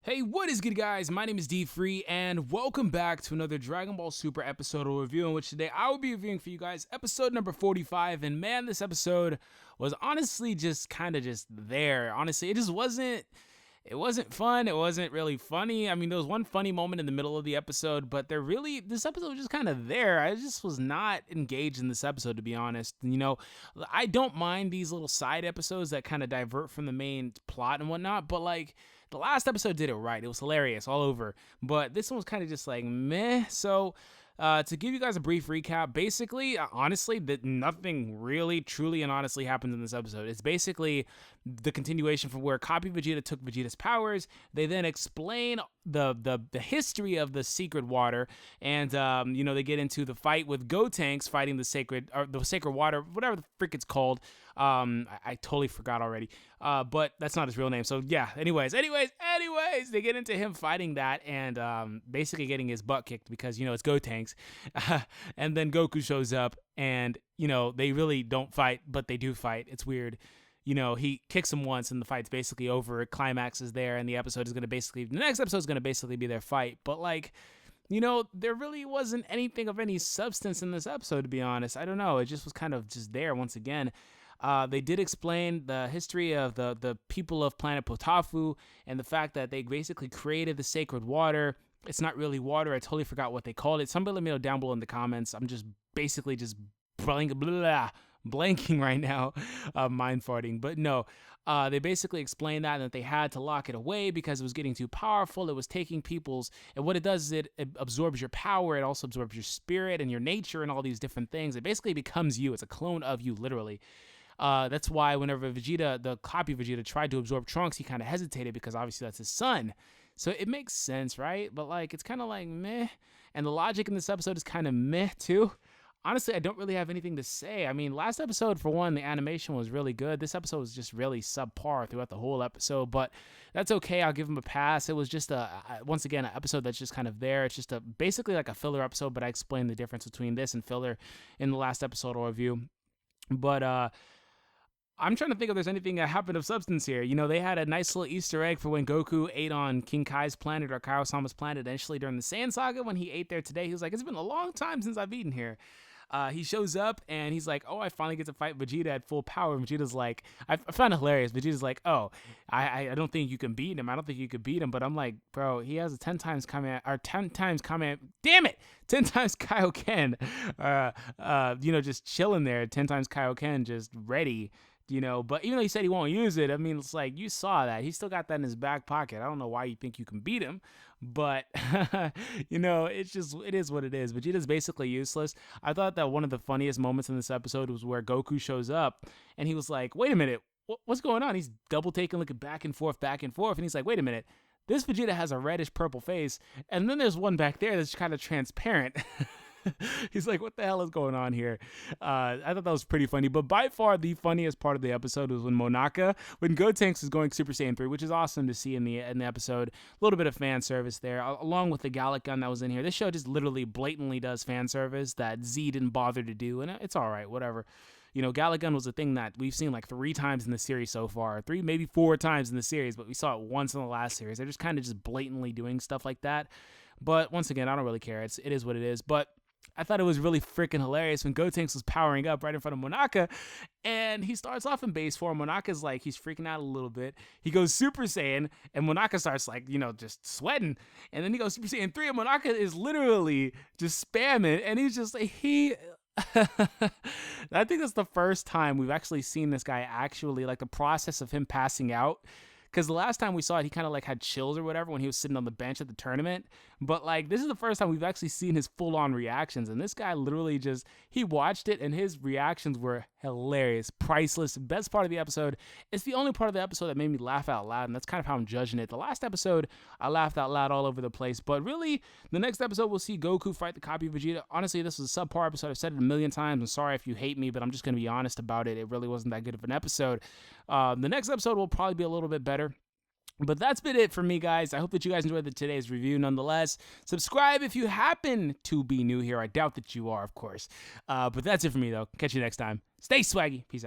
Hey, what is good, guys? My name is D Free, and welcome back to another Dragon Ball Super episode review. In which today I will be reviewing for you guys episode number 45. And man, this episode was honestly just kind of just there. Honestly, it just wasn't. It wasn't fun. It wasn't really funny. I mean, there was one funny moment in the middle of the episode, but this episode was just kind of there. I just was not engaged in this episode, to be honest. I don't mind these little side episodes that kind of divert from the main plot and whatnot, but like, the last episode did it right. It was hilarious all over. But this one was kind of just like meh. So to give you guys a brief recap, basically, honestly, that nothing really, truly, and honestly happens in this episode. It's basically the continuation from where Copy Vegeta took Vegeta's powers. They then explain the history of the secret water, and they get into the fight with Gotenks fighting the sacred water, whatever the frick it's called. I totally forgot already. But that's not his real name. So yeah. Anyways, they get into him fighting that and basically getting his butt kicked because it's Gotenks. And then Goku shows up, and they really don't fight, but they do fight. It's weird. He kicks him once and the fight's basically over. Climax is there, and the next episode is going to basically be their fight. But like, there really wasn't anything of any substance in this episode, to be honest. I don't know. It just was kind of just there once again. They did explain the history of the people of planet Potafu and the fact that they basically created the sacred water. It's not really water. I totally forgot what they called it. Somebody let me know down below in the comments. I'm just basically just blanking right now, mind farting. But no, they basically explained that they had to lock it away because it was getting too powerful. It was taking and what it does is it absorbs your power. It also absorbs your spirit and your nature and all these different things. It basically becomes you. It's a clone of you, literally. That's why whenever the copy Vegeta tried to absorb Trunks, he kind of hesitated because obviously that's his son. So it makes sense, right? But like, it's kind of like meh. And the logic in this episode is kind of meh too. Honestly, I don't really have anything to say. I mean, last episode, for one, the animation was really good. This episode was just really subpar throughout the whole episode, but that's okay. I'll give him a pass. It was just once again, an episode that's just kind of there. It's just basically like a filler episode, but I explained the difference between this and filler in the last episode review. But I'm trying to think if there's anything that happened of substance here. They had a nice little Easter egg for when Goku ate on King Kai's planet or Kaio-sama's planet initially during the Saiyan Saga. When he ate there today, he was like, it's been a long time since I've eaten here. He shows up and he's like, oh, I finally get to fight Vegeta at full power. And Vegeta's like, I found it hilarious. Vegeta's like, oh, I don't think you can beat him. I don't think you could beat him. But I'm like, bro, he has a 10 times Kaioken. 10 times Kaioken. Just chilling there. 10 times Kaioken, just ready. But even though he said he won't use it, I mean, it's like, you saw that. He still got that in his back pocket. I don't know why you think you can beat him, but, it is what it is. Vegeta's basically useless. I thought that one of the funniest moments in this episode was where Goku shows up, and he was like, wait a minute, what's going on? He's double taking, looking back and forth, and he's like, wait a minute. This Vegeta has a reddish purple face, and then there's one back there that's kind of transparent. He's like, what the hell is going on here? I thought that was pretty funny, but by far the funniest part of the episode was when Gotenks is going Super Saiyan 3, which is awesome to see in the episode. A little bit of fan service there, along with the Gallic gun that was in here. This show just literally blatantly does fan service that Z didn't bother to do, and it's all right, whatever. Gallic gun was a thing that we've seen like 3 times in the series so far. 3, maybe 4 times in the series, but we saw it once in the last series. They're just kind of just blatantly doing stuff like that. But once again, I don't really care. It is what it is. But I thought it was really freaking hilarious when Gotenks was powering up right in front of Monaka, and he starts off in base form. Monaka's like, he's freaking out a little bit. He goes Super Saiyan, and Monaka starts like, just sweating. And then he goes Super Saiyan 3, and Monaka is literally just spamming, and he's just like, I think that's the first time we've actually seen this guy actually, like, the process of him passing out. Because the last time we saw it, he kind of like had chills or whatever when he was sitting on the bench at the tournament. But like, this is the first time we've actually seen his full-on reactions. And this guy literally he watched it and his reactions were hilarious, priceless. Best part of the episode. It's the only part of the episode that made me laugh out loud. And that's kind of how I'm judging it. The last episode, I laughed out loud all over the place. But really, the next episode, we'll see Goku fight the copy of Vegeta. Honestly, this was a subpar episode. I've said it a million times. I'm sorry if you hate me, but I'm just going to be honest about it. It really wasn't that good of an episode. The next episode will probably be a little bit better. But that's been it for me, guys. I hope that you guys enjoyed today's review. Nonetheless, subscribe if you happen to be new here. I doubt that you are, of course. But that's it for me, though. Catch you next time. Stay swaggy. Peace out.